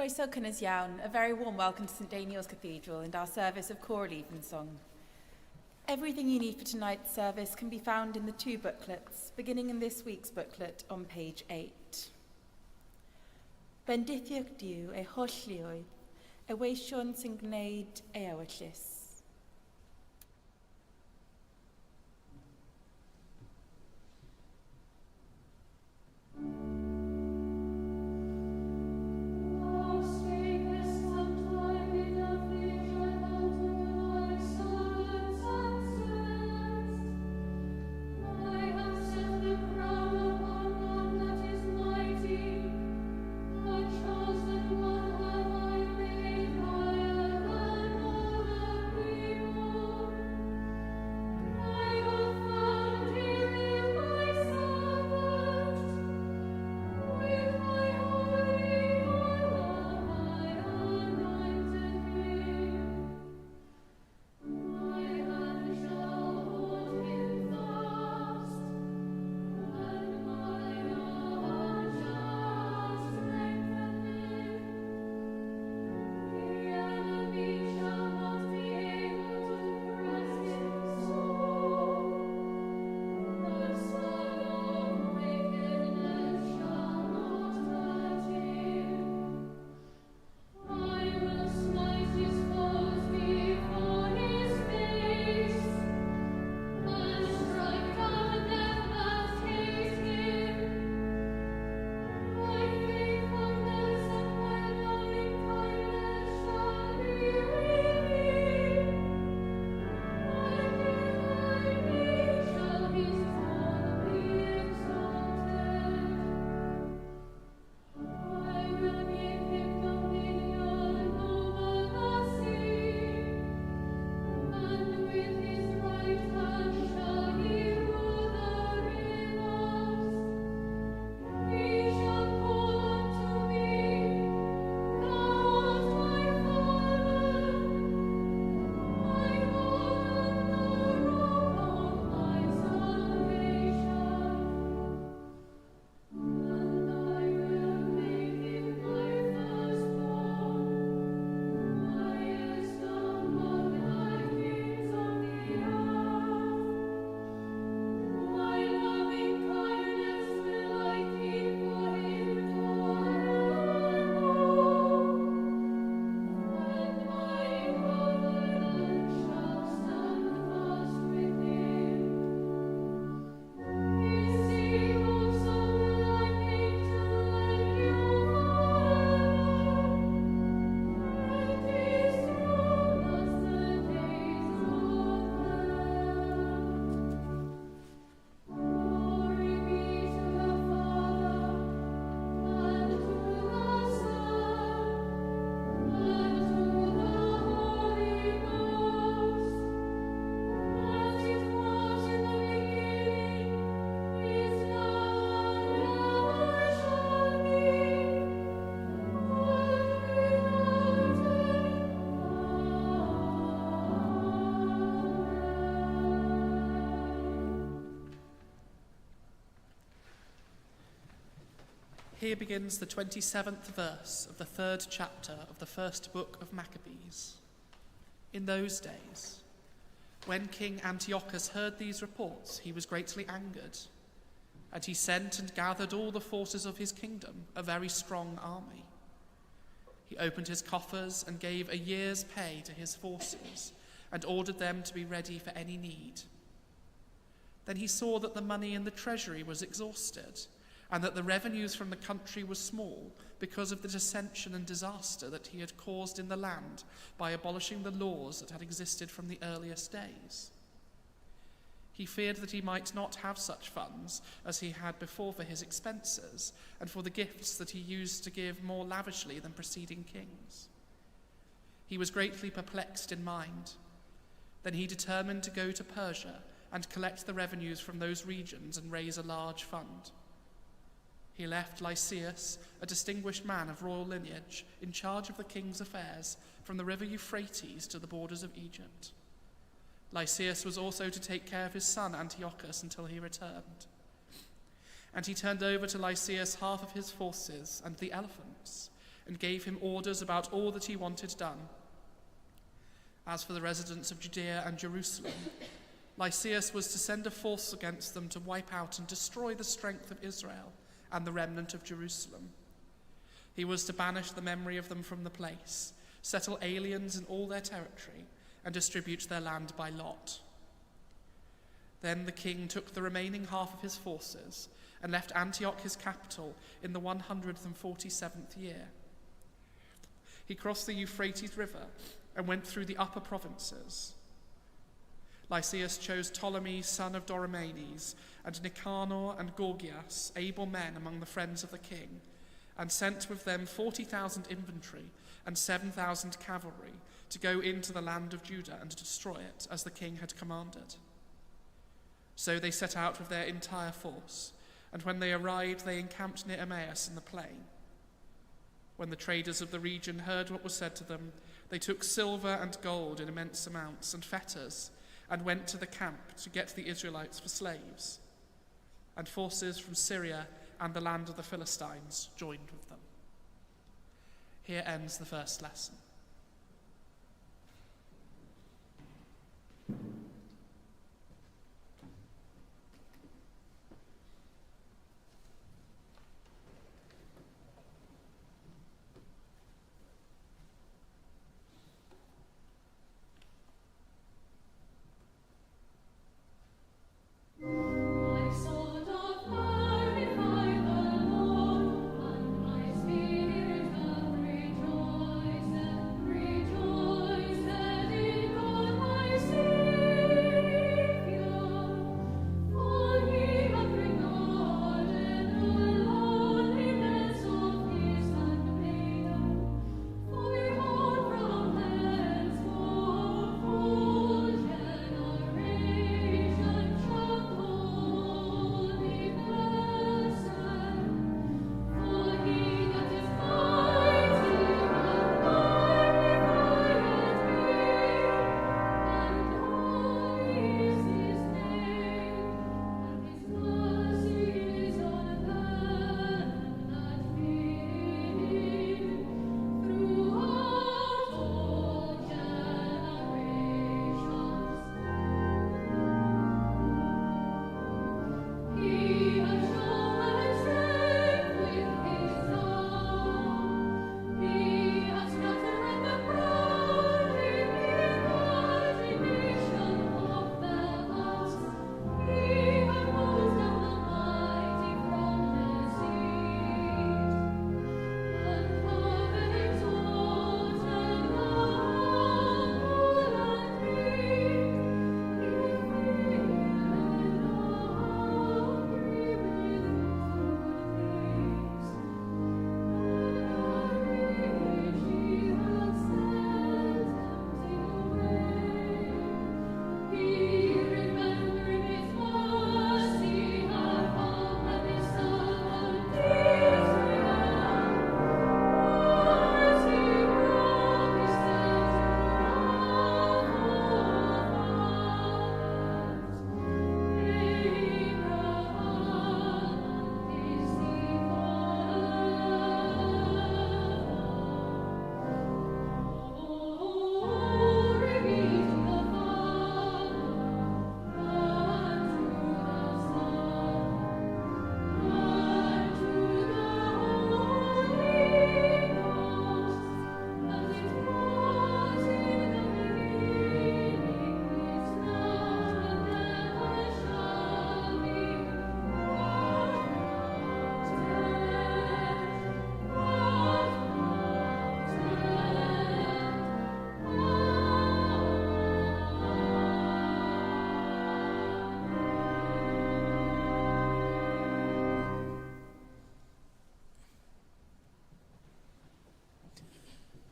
Croeso cynnes iawn, a very warm welcome to St Daniel's Cathedral and our service of Choral Evensong. Everything you need for tonight's service can be found in the two booklets, beginning in this week's booklet on page 8. Bendithiwch Duw ei holl llioedd, y weision sy'n gwneud ei ewyllus. Here begins the 27th verse of the 3rd chapter of the first book of Maccabees. In those days, when King Antiochus heard these reports, he was greatly angered, and he sent and gathered all the forces of his kingdom, a very strong army. He opened his coffers and gave a year's pay to his forces, and ordered them to be ready for any need. Then he saw that the money in the treasury was exhausted, and that the revenues from the country were small because of the dissension and disaster that he had caused in the land by abolishing the laws that had existed from the earliest days. He feared that he might not have such funds as he had before for his expenses and for the gifts that he used to give more lavishly than preceding kings. He was greatly perplexed in mind. Then he determined to go to Persia and collect the revenues from those regions and raise a large fund. He left Lysias, a distinguished man of royal lineage, in charge of the king's affairs from the river Euphrates to the borders of Egypt. Lysias was also to take care of his son Antiochus until he returned. And he turned over to Lysias half of his forces and the elephants, and gave him orders about all that he wanted done. As for the residents of Judea and Jerusalem, Lysias was to send a force against them to wipe out and destroy the strength of Israel and the remnant of Jerusalem. He was to banish the memory of them from the place, settle aliens in all their territory, and distribute their land by lot. Then the king took the remaining half of his forces and left Antioch, his capital, in the 147th year. He crossed the Euphrates River and went through the upper provinces. Lysias chose Ptolemy, son of Doromenes, and Nicanor and Gorgias, able men among the friends of the king, and sent with them 40,000 infantry and 7,000 cavalry to go into the land of Judah and to destroy it, as the king had commanded. So they set out with their entire force, and when they arrived, they encamped near Emmaus in the plain. When the traders of the region heard what was said to them, they took silver and gold in immense amounts and fetters, and went to the camp to get the Israelites for slaves. And forces from Syria and the land of the Philistines joined with them. Here ends the first lesson.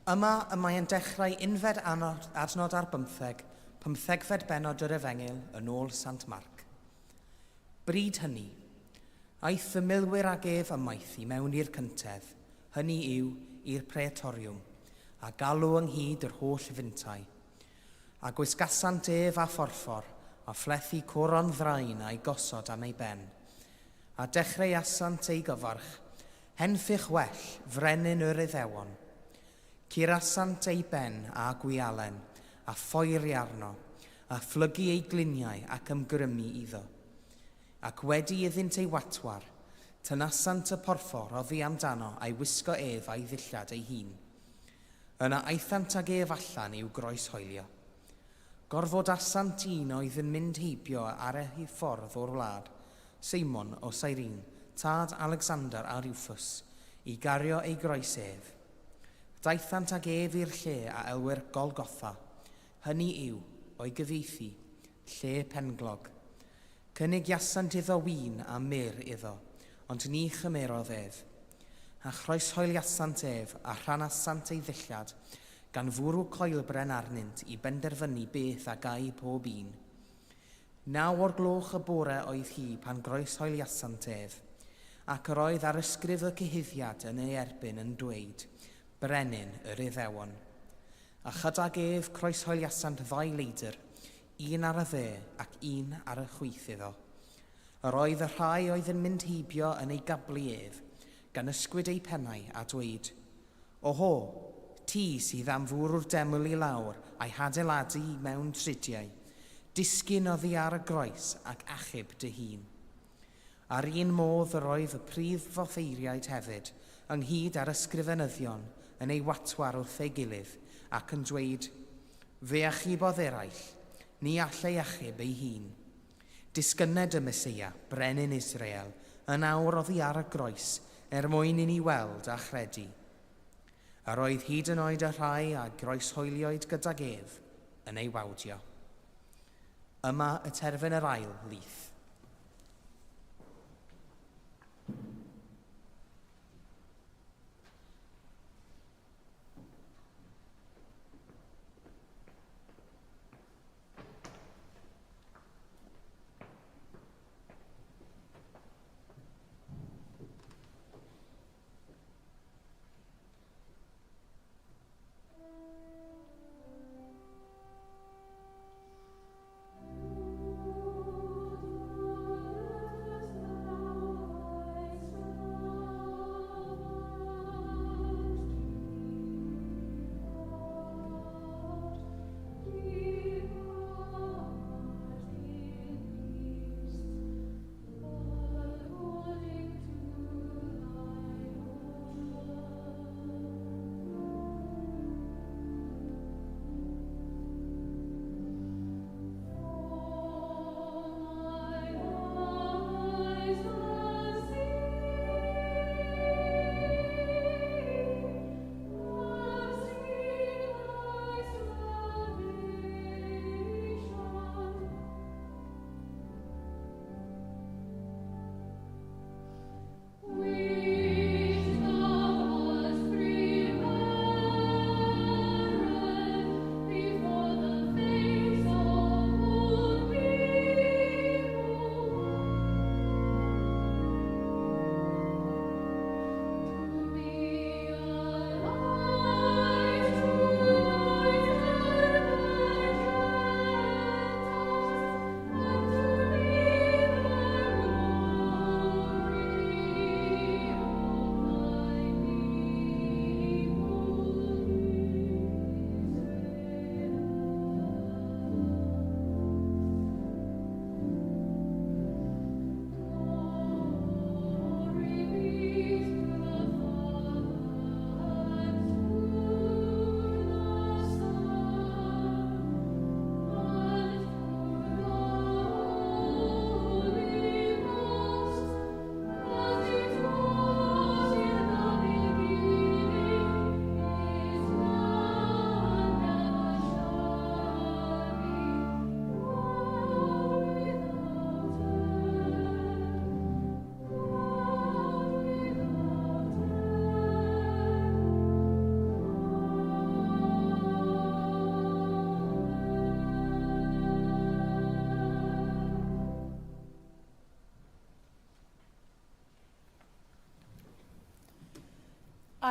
Yma y mae'n dechrau unfed adnod ar 15fed benod yr Efengil yn ôl Sant Marc. Bryd hynny, aeth y milwyr ag ef ymaith I mewn i'r cyntedd, hynny yw i'r praetoriwm, a galw ynghyd yr holl fyntau. A gwisgasant ef a phorffor, a phlethu coron ddraen a'i gosod am ei ben. A dechrau asant ei gyfarch, Henffych well, frenin yr Iddewon. Curasant ei ben a gwialen, a phoeri arno, a phlygu ei gliniau ac ymgrymu iddo. Ac wedi iddynt ei watwar, tynasant y porffor oddi amdano a'i wisgo ef a'i ddillad ei hun. Yna aethant ag ef allan i'w groes hoelio. Gorfod asant un oedd yn mynd heibio ar ei ffordd o'r wlad, Seimon o Seirin, tad Alexander a Rufus, i gario ei groes ef. Daethant ag ef i'r lle a elwyr Golgotha, hynny yw, o'i gyfieithu, lle penglog. Cynnig iasant iddo win a myr iddo, ond ni chymerodd ef. A chroeshoeliasant ef a rhanasant ei ddillad, gan fwrw coelbren arnynt i benderfynu beth a gai pob un. 9 o'r gloch y bore oedd hi pan groeshoeliasant ef, ac yr oedd ar ysgrif y cyhuddiad yn ei erbyn yn dweud, brenin yr Iddewon. A chydag ef croeshoeliasant 2 leidr, un ar y dde ac un ar y chwith iddo. Yr oedd y rhai oedd yn mynd heibio yn ei gablu ef, gan ysgwyd ei pennau a dweud, Oho, ti sydd am fwrw'r deml i lawr a'i hadeiladu mewn tridiau, disgyn oddi ar y groes ac achub dy hun. Ar un modd yr oedd y prif fotheiriaid hefyd, ynghyd ar ysgrifenyddion yn ei watwar wrth ei gilydd ac yn dweud, Fe achubodd eraill, ni allai achub ei hun. Disgyned y Meseia, brenin Israel, yn awr oddi ar y groes, mwyn i ni weld a chredu. Ar oedd hyd yn oed y rhai a groeshoelioed gydag ef yn ei wawdio. Yma y terfyn yr ail lith.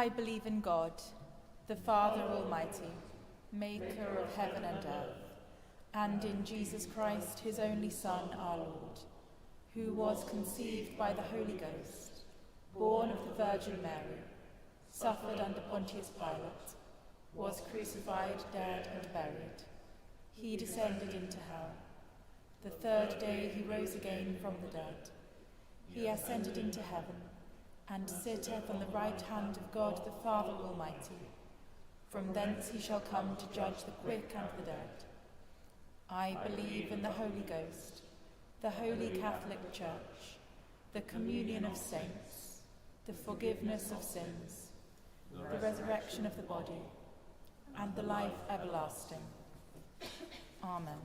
I believe in God, the Father Almighty, maker of heaven and earth, and in Jesus Christ, his only Son, our Lord, who was conceived by the Holy Ghost, born of the Virgin Mary, suffered under Pontius Pilate, was crucified, dead, and buried. He descended into hell. The third day he rose again from the dead. He ascended into heaven, and sitteth on the right hand of God the Father Almighty. From thence he shall come to judge the quick and the dead. I believe in the Holy Ghost, the Holy Catholic Church, the communion of saints, the forgiveness of sins, the resurrection of the body, and the life everlasting. Amen.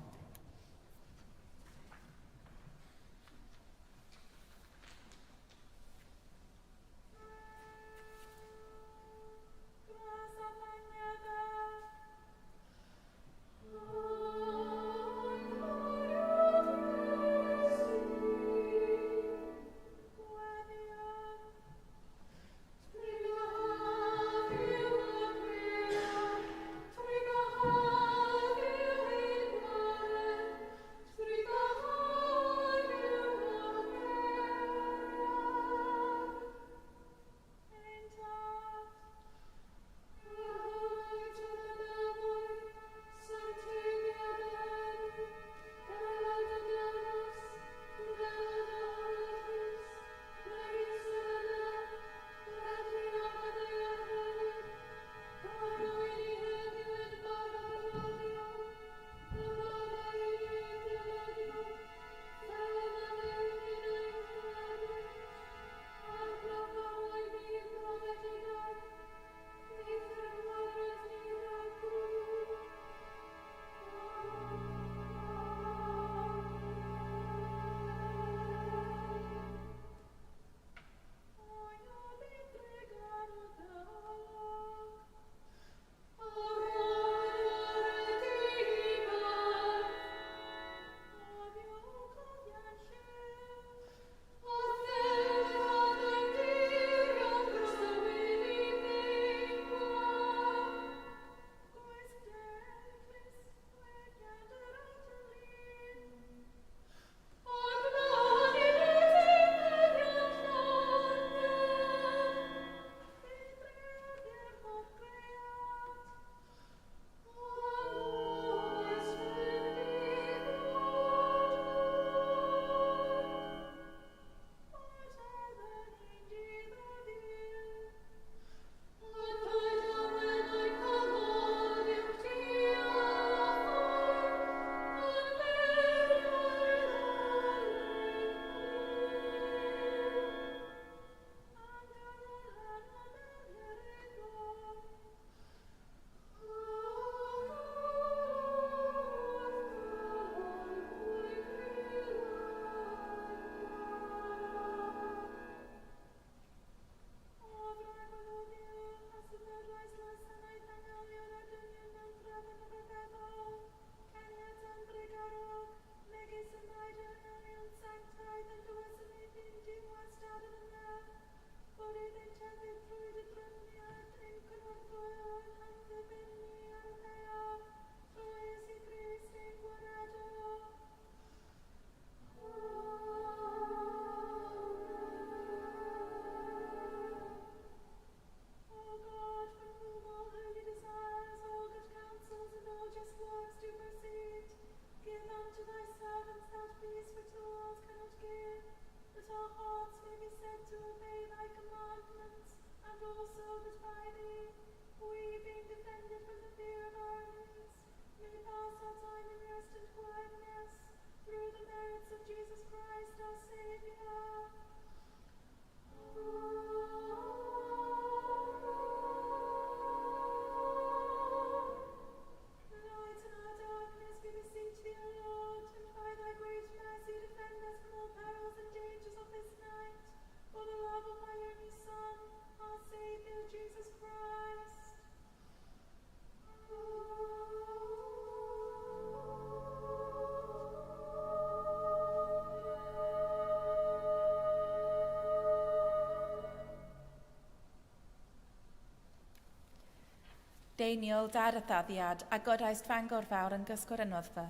Deiniol dar y thaddiad, a godaist Fangor fawr yn gysgwr yn noddfa,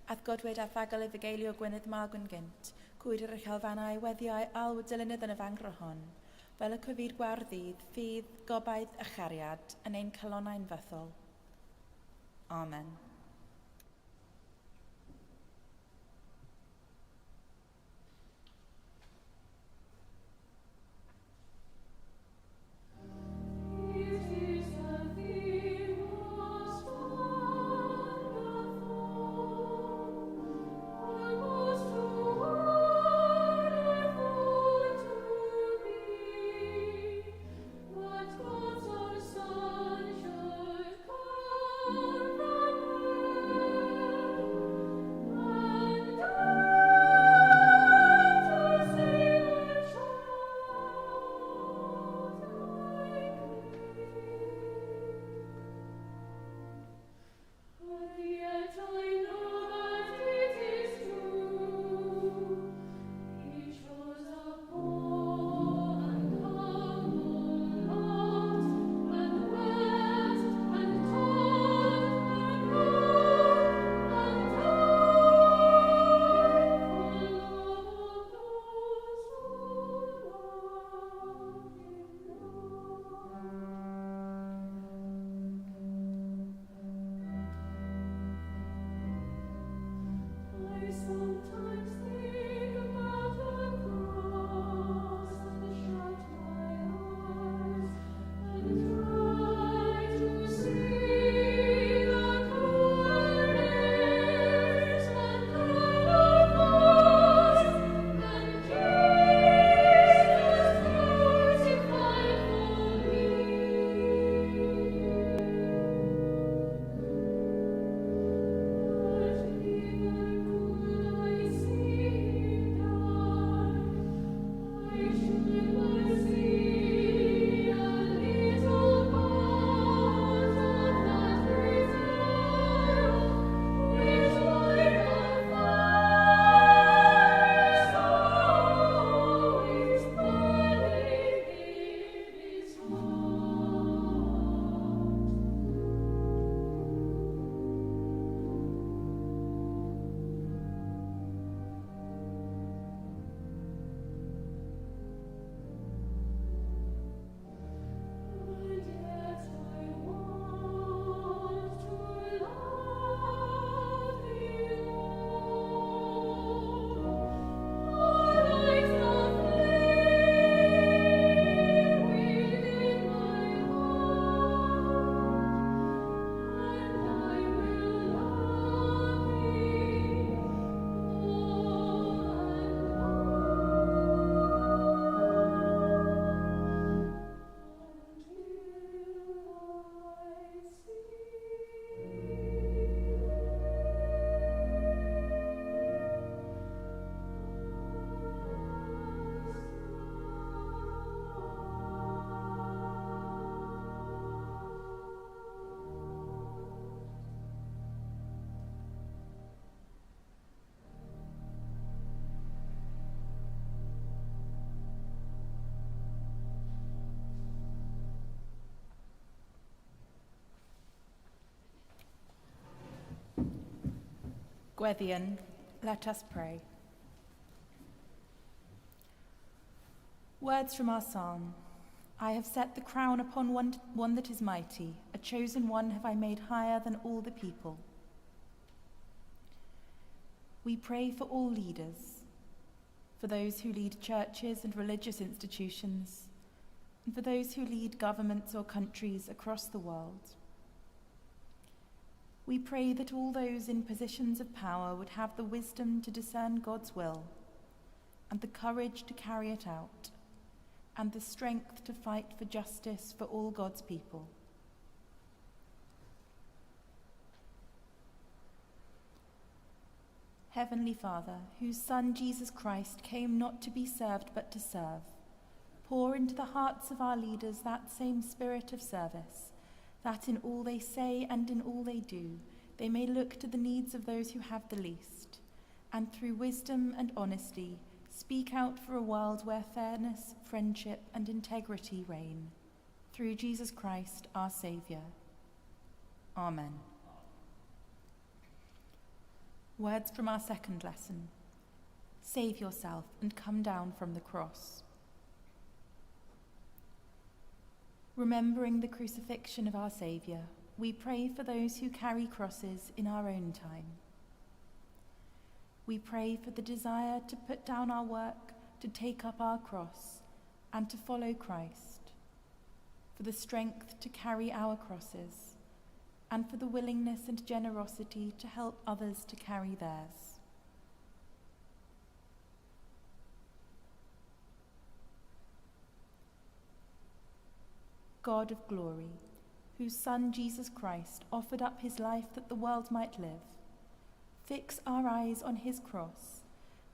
ath godwyd a thagol y fugeilio Gwynydd Magwn gynt, cwyd yr uchel fannau weddiau alw dylynydd yn y fangro hon. fel y cyfir gwardydd, ffydd, gobaith a chariad yn ein calonnau'n fyddol. Amen. Gweddion, let us pray. Words from our psalm. I have set the crown upon one that is mighty, a chosen one have I made higher than all the people. We pray for all leaders, for those who lead churches and religious institutions, and for those who lead governments or countries across the world. We pray that all those in positions of power would have the wisdom to discern God's will, and the courage to carry it out, and the strength to fight for justice for all God's people. Heavenly Father, whose Son Jesus Christ came not to be served but to serve, pour into the hearts of our leaders that same spirit of service, that in all they say and in all they do, they may look to the needs of those who have the least, and through wisdom and honesty, speak out for a world where fairness, friendship, and integrity reign. Through Jesus Christ, our Saviour. Amen. Words from our second lesson. Save yourself and come down from the cross. Remembering the crucifixion of our Saviour, we pray for those who carry crosses in our own time. We pray for the desire to put down our work, to take up our cross, and to follow Christ, for the strength to carry our crosses, and for the willingness and generosity to help others to carry theirs. God of glory, whose Son Jesus Christ offered up his life that the world might live, fix our eyes on his cross,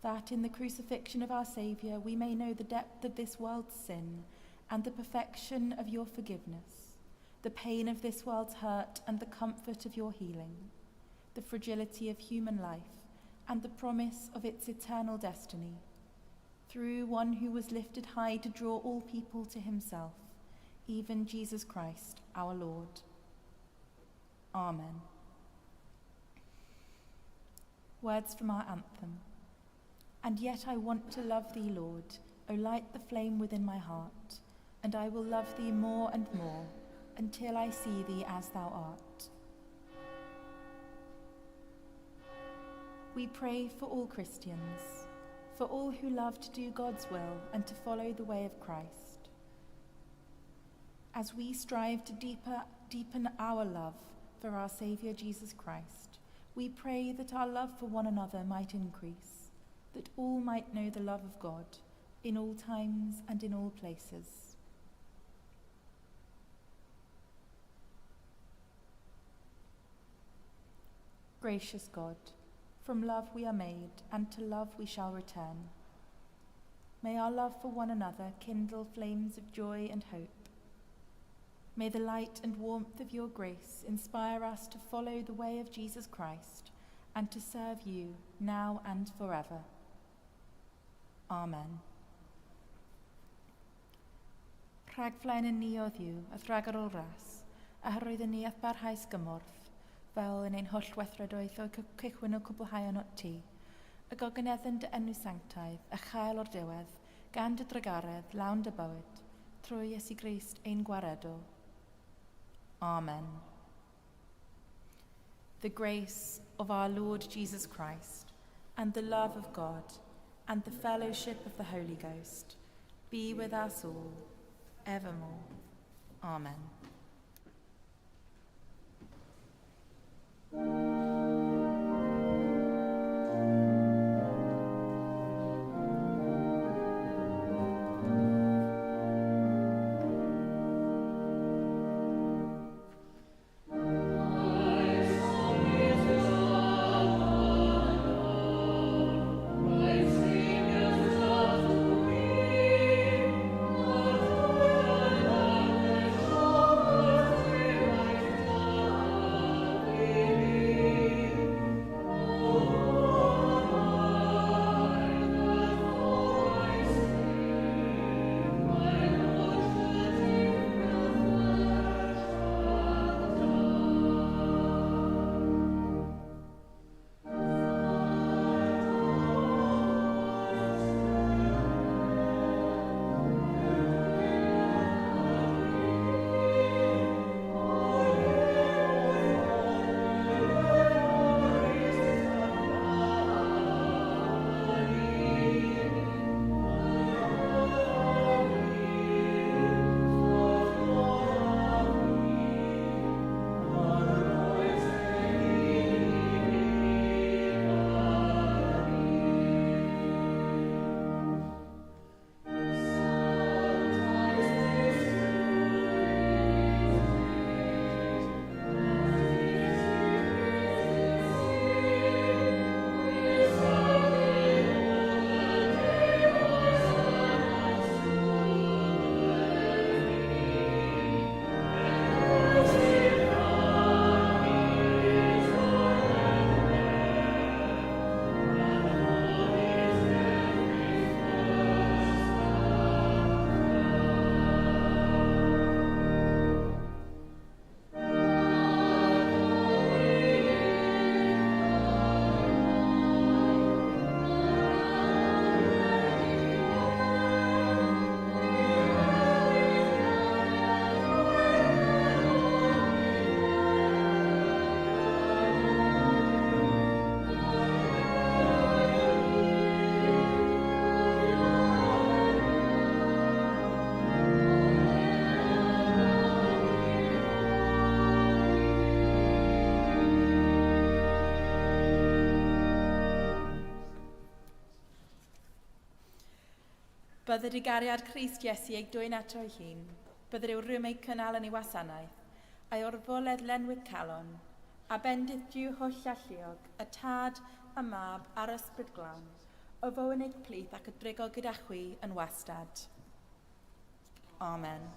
that in the crucifixion of our Saviour we may know the depth of this world's sin and the perfection of your forgiveness, the pain of this world's hurt and the comfort of your healing, the fragility of human life and the promise of its eternal destiny, through one who was lifted high to draw all people to himself, even Jesus Christ, our Lord. Amen. Words from our anthem. And yet I want to love thee, Lord, O light the flame within my heart, and I will love thee more and more, until I see thee as thou art. We pray for all Christians, for all who love to do God's will and to follow the way of Christ. As we strive to deepen our love for our Saviour Jesus Christ, we pray that our love for one another might increase, that all might know the love of God in all times and in all places. Gracious God, from love we are made, and to love we shall return. May our love for one another kindle flames of joy and hope. May the light and warmth of your grace inspire us to follow the way of Jesus Christ and to serve you now and forever. Amen. Rhagflaen yn ni o ddiw, a thrag ar ôl ras, a hyrwydd ni ath barhaus gymorth, fel yn ein holl weithredoedd o cychwyn o cwblhau yn ot ti, y gogyneddyn dy enw sanctaidd, a chael o'r diwedd, gan dy drygaredd, lawn dy bywyd, trwy Iesu Grist ein gwaredol. Amen. The grace of our Lord Jesus Christ, and the love of God, and the fellowship of the Holy Ghost, be with us all, evermore. Amen. Oh Bydded i gariad Crist Iesu ei dwy'n eto ei hun, bydded yw rhywm ei cynnal yn ei wasanaeth, a'i orfoledd lenwyd calon, a bendith diw holl alluog, y tad, y mab a'r ysbryd glawn, o fyw'n eich plith ac y drigo gyda chwi yn wastad. Amen.